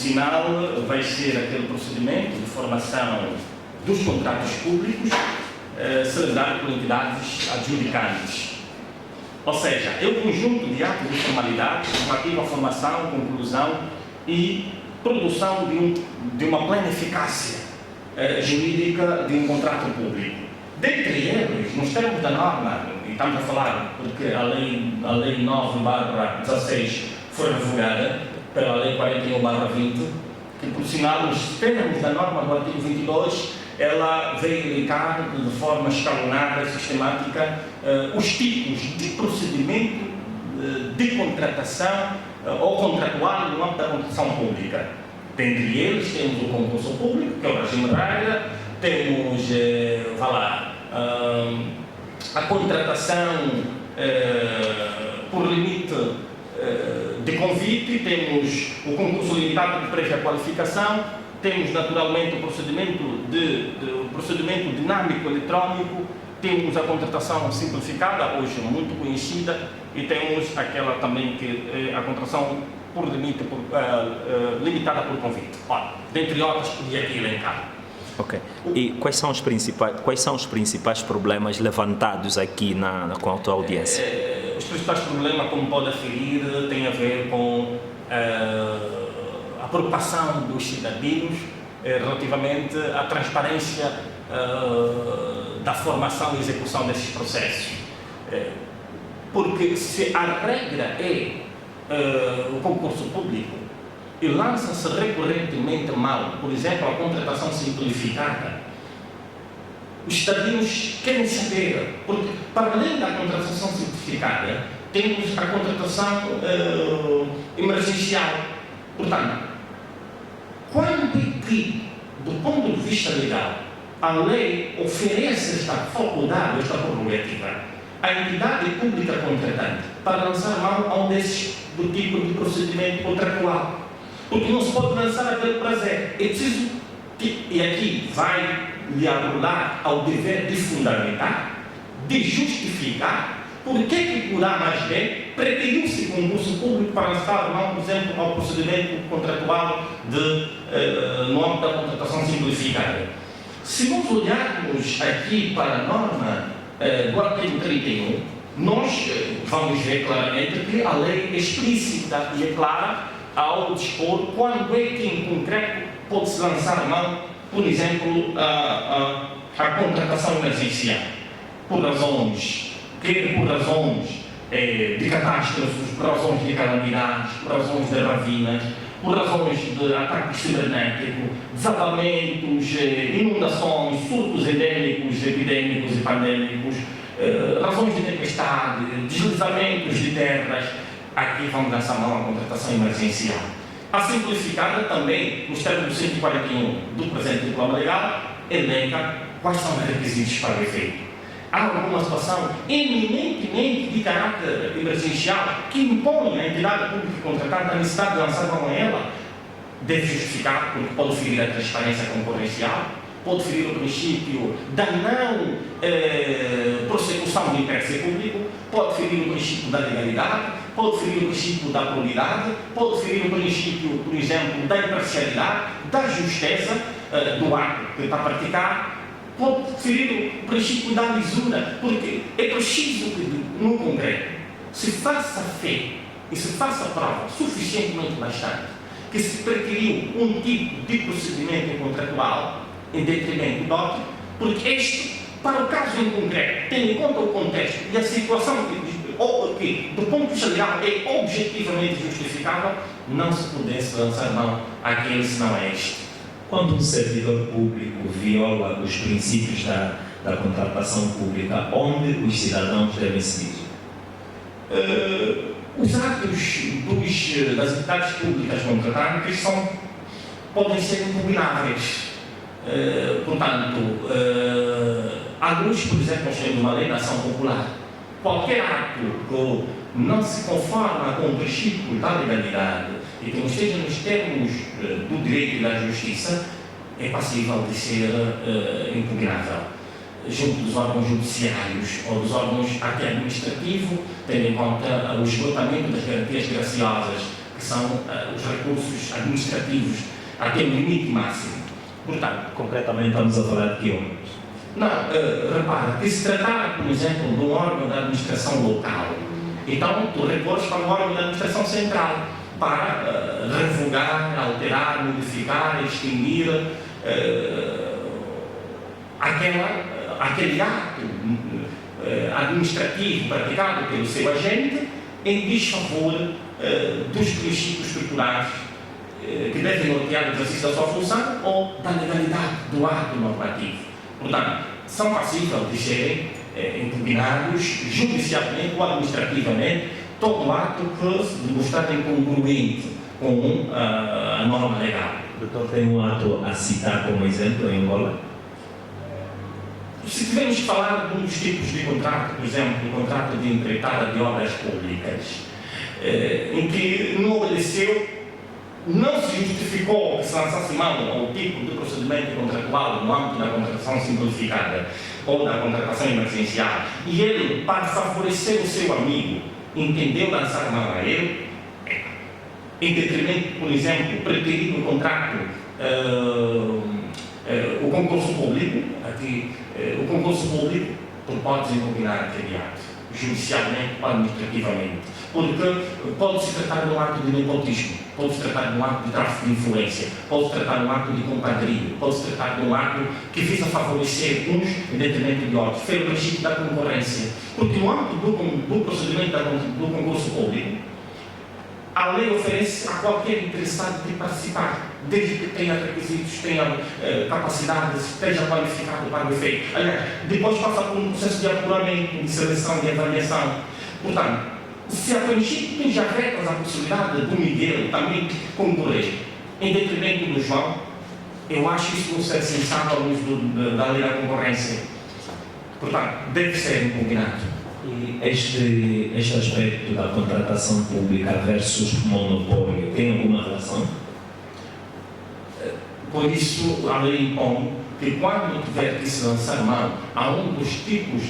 sinal, vai ser aquele procedimento de formação dos contratos públicos celebrado por entidades adjudicantes. Ou seja, é o conjunto de atos de formalidade relativo à formação, conclusão e produção de uma plena eficácia jurídica de um contrato público. Dentre eles, nos termos da norma, e estamos a falar porque a Lei 9/16 foi revogada pela Lei 41/20, que, por sinal, nos termos da norma do artigo 22, ela veio indicar de forma escalonada, sistemática, os tipos de procedimento de contratação ou contratual no âmbito da contratação pública. Dentre eles, temos o concurso público, que é o regime de regra, temos, a contratação por limite de convite, temos o concurso limitado de prévia qualificação, temos naturalmente o procedimento dinâmico eletrónico, temos a contratação simplificada, hoje muito conhecida, e temos aquela também que é a contratação por limite, limitada por convite. Ora, dentre outras, podia aqui elencar. Ok. E quais são os principais problemas levantados aqui com a tua audiência? Os principais problemas, como pode aferir, têm a ver com a preocupação dos cidadãos relativamente à transparência da formação e execução desses processos. Porque se a regra é o concurso público e lança-se recorrentemente mal, por exemplo, a contratação simplificada, os cidadãos querem saber, porque para além da contratação simplificada, temos a contratação emergencial. Portanto, quando é que, do ponto de vista legal, a lei oferece esta faculdade, esta prerrogativa, à entidade pública contratante para lançar mão a um desses do tipo de procedimento contratual? Porque não se pode lançar aquele prazer. É preciso, e aqui vai lhe anular ao dever de fundamentar, de justificar, porque que por A mais B preteriu-se concurso público para lançar mão, por exemplo, ao procedimento contratual no âmbito da contratação simplificada. Se nós olharmos aqui para a norma do artigo 31, nós vamos ver claramente que a lei é explícita e é clara ao dispor quando é que, em concreto, pode-se lançar mão, por exemplo, a contratação emergencial, por razões, quer por razões de catástrofes, por razões de calamidades, por razões de ravinas, por razões de ataque cibernético, desabamentos, inundações, surtos endêmicos, epidêmicos e pandêmicos, razões de tempestade, deslizamentos de terras. Aqui vamos lançar mão à contratação emergencial. A simplificada também, nos termos do 141 do presente diploma legal, elenca quais são os requisitos para o efeito. Há alguma situação eminentemente de caráter emergencial que impõe à entidade pública contratada a necessidade de lançar mão a ela, deve justificar, porque pode ferir a transparência concorrencial, pode ferir o princípio da não prossecução do interesse público, pode ferir o princípio da legalidade, pode ferir o princípio da probidade, pode ferir o princípio, por exemplo, da imparcialidade, da justeza do ato que está a praticar, pode ferir o princípio da lisura, porque é preciso que, no concreto, se faça fé e se faça prova suficientemente bastante que se preteriu um tipo de procedimento contratual em detrimento do outro, porque este, para o caso em concreto, tendo em conta o contexto e a situação que, do ponto de vista legal, é objetivamente justificável, não se pudesse lançar mão àquele se não é este. Quando um servidor público viola os princípios da contratação pública, onde os cidadãos devem seguir? Os atos das entidades públicas contratantes podem ser impugnáveis. Portanto, à luz, por exemplo, nós temos uma lei da ação popular. Qualquer ato que não se conforma com o princípio da legalidade e que não esteja nos termos do direito e da justiça, é passível de ser impugnável junto dos órgãos judiciários ou dos órgãos até administrativos, tendo em conta o esgotamento das garantias graciosas que são os recursos administrativos até o limite máximo. Portanto, concretamente estamos a falar de que órgãos? Não, repara, que se tratar, por exemplo, de um órgão da administração local, então tu recorres para um órgão da administração central para revogar, alterar, modificar, extinguir aquele ato administrativo praticado pelo seu agente em desfavor dos princípios estruturais que devem nortear o exercício da sua função ou da legalidade do ato normativo. Portanto, são passíveis de serem impugnados judicialmente ou administrativamente todo ato que se demonstrar incongruente com a norma legal. Doutor, tem um ato a citar como exemplo em Angola? Se tivermos que falar de um dos tipos de contrato, por exemplo, o contrato de empreitada de obras públicas, em que não obedeceu, não se justificou que se lançasse mão ao tipo de procedimento contratual no âmbito da contratação simplificada ou da contratação emergencial, e ele, para favorecer o seu amigo, entendeu lançar mão a ele, em detrimento, por exemplo, preterido o contrato, o concurso público, aqui, o concurso público, tu podes impugnar aquele ato, judicialmente ou administrativamente, porque pode-se tratar de um ato de nepotismo, pode-se tratar de um ato de tráfico de influência, pode-se tratar de um ato de compadrio, pode-se tratar de um ato que visa favorecer uns em detrimento de outros, foi o princípio da concorrência, porque no âmbito do procedimento do concurso público, a lei oferece a qualquer interessado de participar, desde que tenha requisitos, tenha capacidades, esteja qualificado para o efeito. Aliás, depois passa por um processo de apuramento, de seleção, de avaliação. Portanto, se a princípio já vetas a possibilidade do Miguel também concorrer em detrimento do João, eu acho isso não ser sensato ao uso da lei da concorrência. Portanto, deve ser impugnado. E este aspecto da contratação pública versus monopólio tem alguma relação? Por isso, a lei impõe que quando tiver que se lançar mão a um dos tipos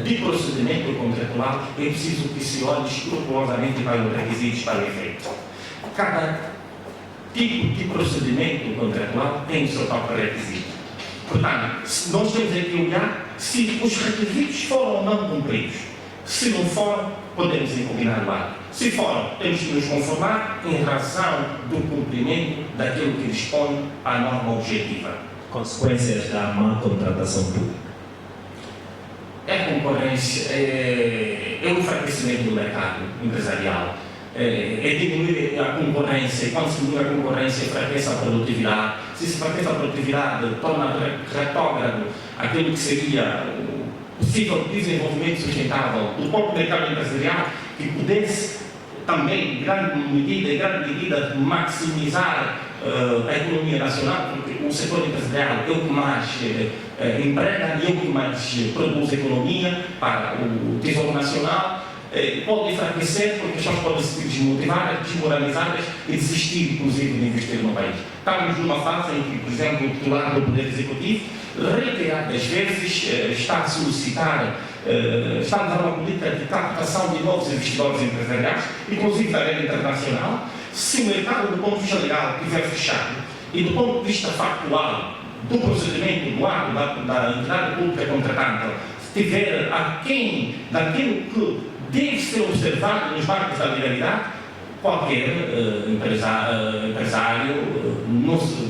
de procedimento contratual, é preciso que se olhe escrupulosamente para os requisitos para o efeito. Cada tipo de procedimento contratual tem o seu próprio requisito. Portanto, nós temos que olhar se os requisitos foram ou não cumpridos. Se não foram, podemos impugnar o ato. Se foram, temos que nos conformar em razão do cumprimento daquilo que dispõe a norma objetiva. Consequências da má contratação pública? É concorrência, é o enfraquecimento do mercado empresarial, é diminuir a concorrência, e quando se diminui a concorrência, enfraquece a produtividade. Se enfraquece a produtividade, torna retrógrado aquilo que seria o possível desenvolvimento sustentável do próprio mercado empresarial, que pudesse também, em grande medida, maximizar a economia nacional, porque o setor empresarial é o que mais emprega e é o que mais produz economia para o Tesouro Nacional. Pode enfraquecer porque as pessoas podem se desmotivar, desmoralizadas e desistir, inclusive, de investir no país. Estamos numa fase em que, por exemplo, o titular do Poder Executivo, reiteradas vezes, está a solicitar, está a dar uma política de captação de novos investidores empresariais, inclusive da rede internacional. Se o mercado, do ponto de vista legal, estiver fechado e do ponto de vista factual do procedimento do ato da entidade pública contratante estiver aquém daquilo que deve ser observado nos marcos da legalidade, qualquer empresário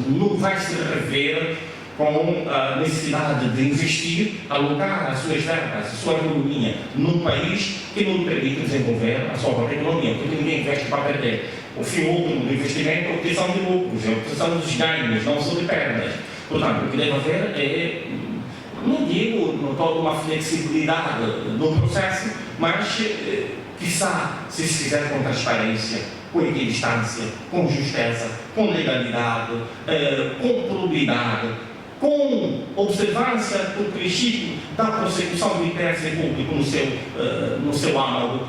não vai se rever com a necessidade de investir, alocar as suas verbas, a sua economia num país que não permite desenvolver a sua própria economia, porque ninguém investe para perder. O fim último do investimento é a obtenção de lucros, é a obtenção dos ganhos, não são de perdas. Portanto, o que deve haver é, não digo toda uma flexibilidade no processo, mas, quiçá, se se fizer com transparência, com equidistância, com justeza, com legalidade, com probidade, com observância do princípio da prossecução do interesse público no seu âmago.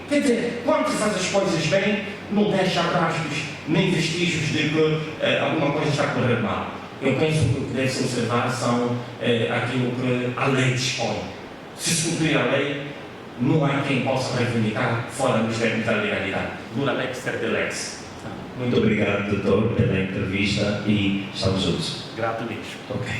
Quer dizer, quando se faz as coisas bem, não deixa rastros nem vestígios de que alguma coisa está a correr mal. Eu penso que o que deve se observar são aquilo que a lei dispõe. Se se cumprir a lei, não há quem possa reivindicar fora dos termos da legalidade. Dura lex de lex. Muito obrigado, doutor, pela entrevista e estamos juntos. Grato nisso. Ok.